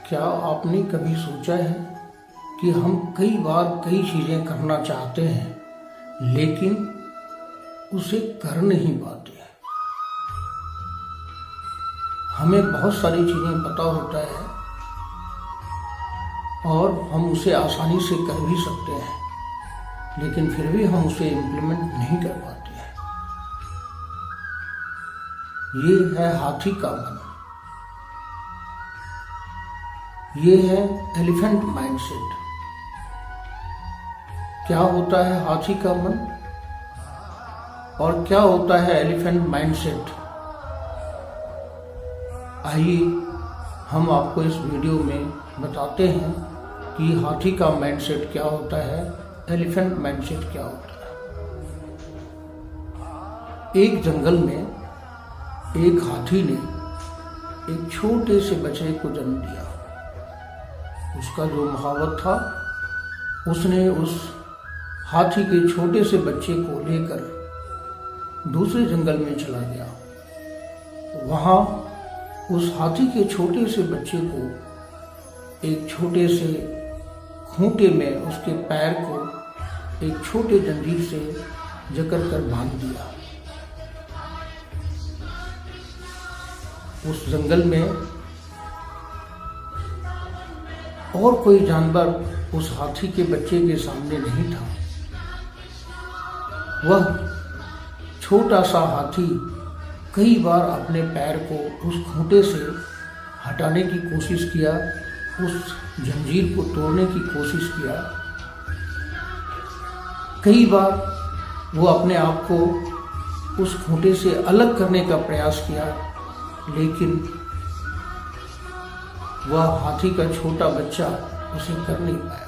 क्या आपने कभी सोचा है कि हम कई बार कई चीज़ें करना चाहते हैं लेकिन उसे कर नहीं पाते हैं। हमें बहुत सारी चीज़ें पता होता है और हम उसे आसानी से कर भी सकते हैं लेकिन फिर भी हम उसे इम्प्लीमेंट नहीं कर पाते हैं। ये है हाथी का मन, ये है एलिफेंट माइंडसेट। क्या होता है हाथी का मन और क्या होता है एलिफेंट माइंडसेट? आइए हम आपको इस वीडियो में बताते हैं कि हाथी का माइंडसेट क्या होता है, एलिफेंट माइंडसेट क्या होता है। एक जंगल में एक हाथी ने एक छोटे से बच्चे को जन्म दिया। उसका जो महावत था, उसने उस हाथी के छोटे से बच्चे को लेकर दूसरे जंगल में चला गया। वहां उस हाथी के छोटे से बच्चे को एक छोटे से खूंटे में उसके पैर को एक छोटे जंजीर से जकड़ कर बांध दिया। उस जंगल में और कोई जानवर उस हाथी के बच्चे के सामने नहीं था। वह छोटा सा हाथी कई बार अपने पैर को उस खूंटे से हटाने की कोशिश किया, उस जंजीर को तोड़ने की कोशिश किया। कई बार वो अपने आप को उस खूंटे से अलग करने का प्रयास किया लेकिन वह हाथी का छोटा बच्चा उसे कर नहीं पाया।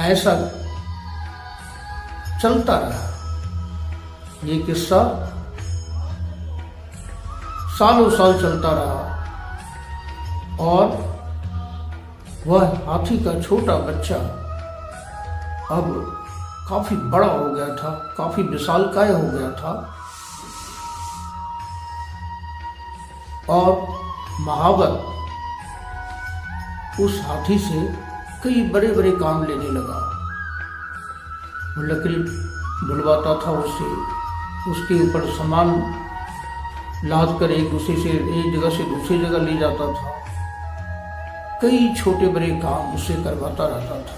ऐसा चलता रहा। ये किस्सा सालों साल चलता रहा और वह हाथी का छोटा बच्चा अब काफी बड़ा हो गया था, काफी विशालकाय हो गया था और महावत उस हाथी से कई बड़े बड़े काम लेने लगा। वो लकड़ी ढुलवाता था उससे, उसके ऊपर सामान लाद कर एक जगह से दूसरी जगह ले जाता था। कई छोटे बड़े काम उससे करवाता रहता था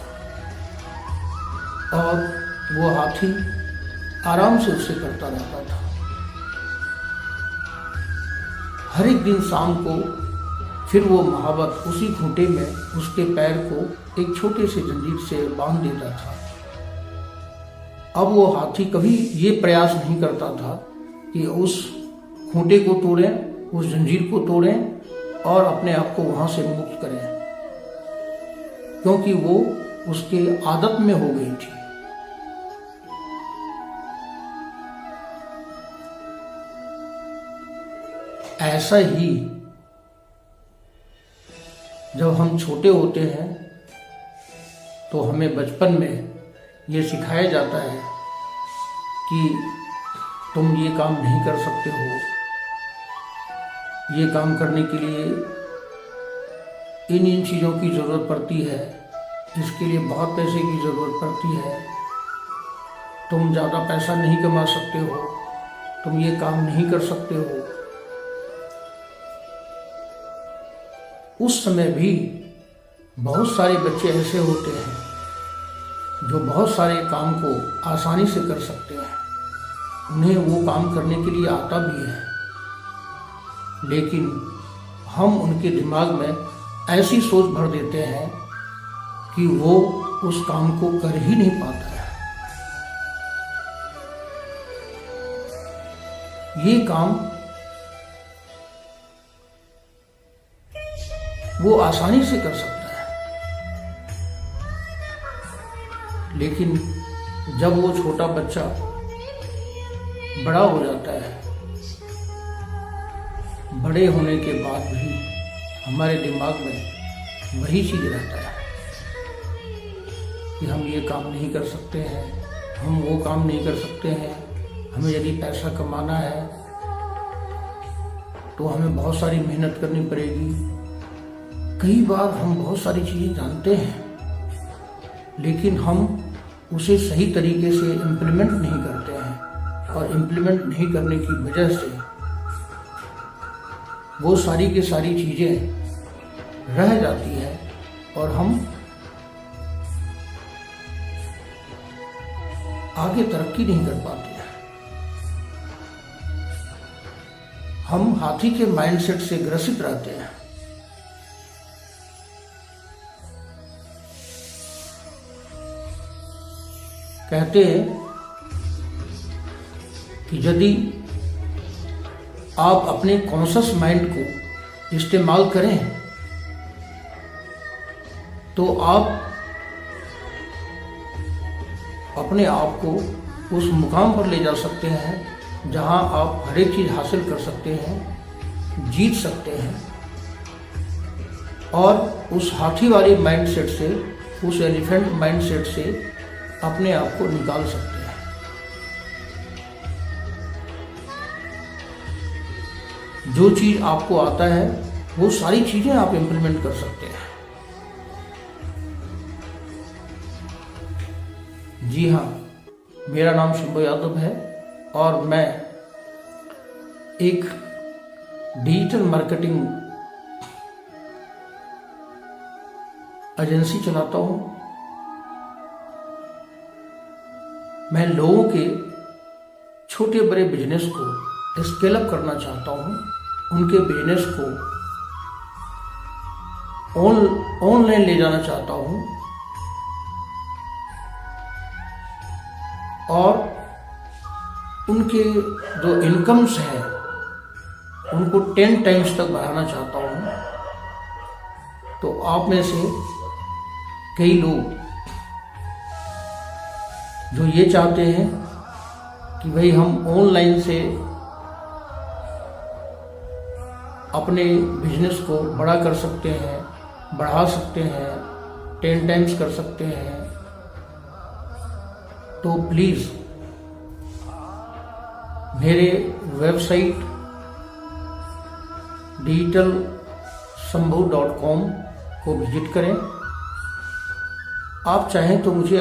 और वो हाथी आराम से उससे करता रहता था। हर एक दिन शाम को फिर वो महावत उसी खूंटे में उसके पैर को एक छोटे से जंजीर से बांध देता था। अब वो हाथी कभी ये प्रयास नहीं करता था कि उस खूंटे को तोड़ें, उस जंजीर को तोड़ें और अपने आप को वहां से मुक्त करें, क्योंकि वो उसके आदत में हो गई थी। ऐसा ही जब हम छोटे होते हैं तो हमें बचपन में ये सिखाया जाता है कि तुम ये काम नहीं कर सकते हो, ये काम करने के लिए इन चीज़ों की ज़रूरत पड़ती है, इसके लिए बहुत पैसे की ज़रूरत पड़ती है, तुम ज़्यादा पैसा नहीं कमा सकते हो, तुम ये काम नहीं कर सकते हो। उस समय भी बहुत सारे बच्चे ऐसे होते हैं जो बहुत सारे काम को आसानी से कर सकते हैं, उन्हें वो काम करने के लिए आता भी है, लेकिन हम उनके दिमाग में ऐसी सोच भर देते हैं कि वो उस काम को कर ही नहीं पाता है। ये काम वो आसानी से कर सकता है, लेकिन जब वो छोटा बच्चा बड़ा हो जाता है, बड़े होने के बाद भी हमारे दिमाग में वही चीज रहता है कि हम ये काम नहीं कर सकते हैं, हम वो काम नहीं कर सकते हैं, हमें यदि पैसा कमाना है तो हमें बहुत सारी मेहनत करनी पड़ेगी। कई बार हम बहुत सारी चीज़ें जानते हैं लेकिन हम उसे सही तरीके से इम्प्लीमेंट नहीं करते हैं और इम्प्लीमेंट नहीं करने की वजह से वो सारी की सारी चीज़ें रह जाती है और हम आगे तरक्की नहीं कर पाते हैं। हम हाथी के माइंडसेट से ग्रसित रहते हैं। कहते हैं कि यदि आप अपने कॉन्शियस माइंड को इस्तेमाल करें तो आप अपने आप को उस मुकाम पर ले जा सकते हैं जहां आप हर एक चीज़ हासिल कर सकते हैं, जीत सकते हैं और उस हाथी वाले माइंडसेट से, उस एलिफेंट माइंडसेट से अपने आप को निकाल सकते हैं। जो चीज़ आपको आता है वो सारी चीज़ें आप इम्प्लीमेंट कर सकते हैं। जी हाँ, मेरा नाम शंभू यादव है और मैं एक डिजिटल मार्केटिंग एजेंसी चलाता हूँ। मैं लोगों के छोटे बड़े बिजनेस को स्केल अप करना चाहता हूँ, उनके बिजनेस को ऑनलाइन ले जाना चाहता हूँ और उनके जो इनकम्स है उनको 10 टाइम्स तक बढ़ाना चाहता हूँ। तो आप में से कई लोग जो ये चाहते हैं कि भाई हम ऑनलाइन से अपने बिजनेस को बड़ा कर सकते हैं, बढ़ा सकते हैं, 10 टाइम्स कर सकते हैं, तो प्लीज़ मेरे वेबसाइट digitalsambhu.com को विजिट करें। आप चाहें तो मुझे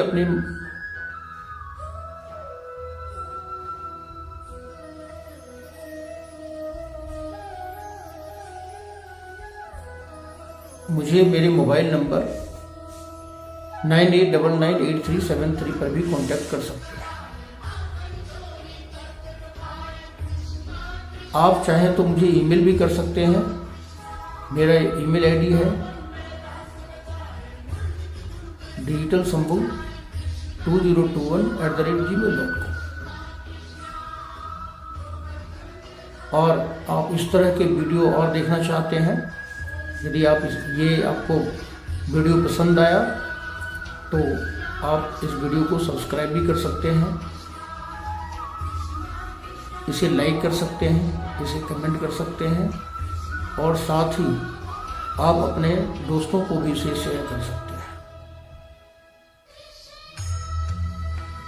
मेरे मोबाइल नंबर 98998373 पर भी कांटेक्ट कर सकते हैं। आप चाहें तो मुझे ईमेल भी कर सकते हैं। मेरा ईमेल आईडी है digitalsambhu2021@gmail.com। और आप इस तरह के वीडियो और देखना चाहते हैं, यदि आपको वीडियो पसंद आया तो आप इस वीडियो को सब्सक्राइब भी कर सकते हैं, इसे लाइक कर सकते हैं, इसे कमेंट कर सकते हैं और साथ ही आप अपने दोस्तों को भी इसे शेयर कर सकते हैं।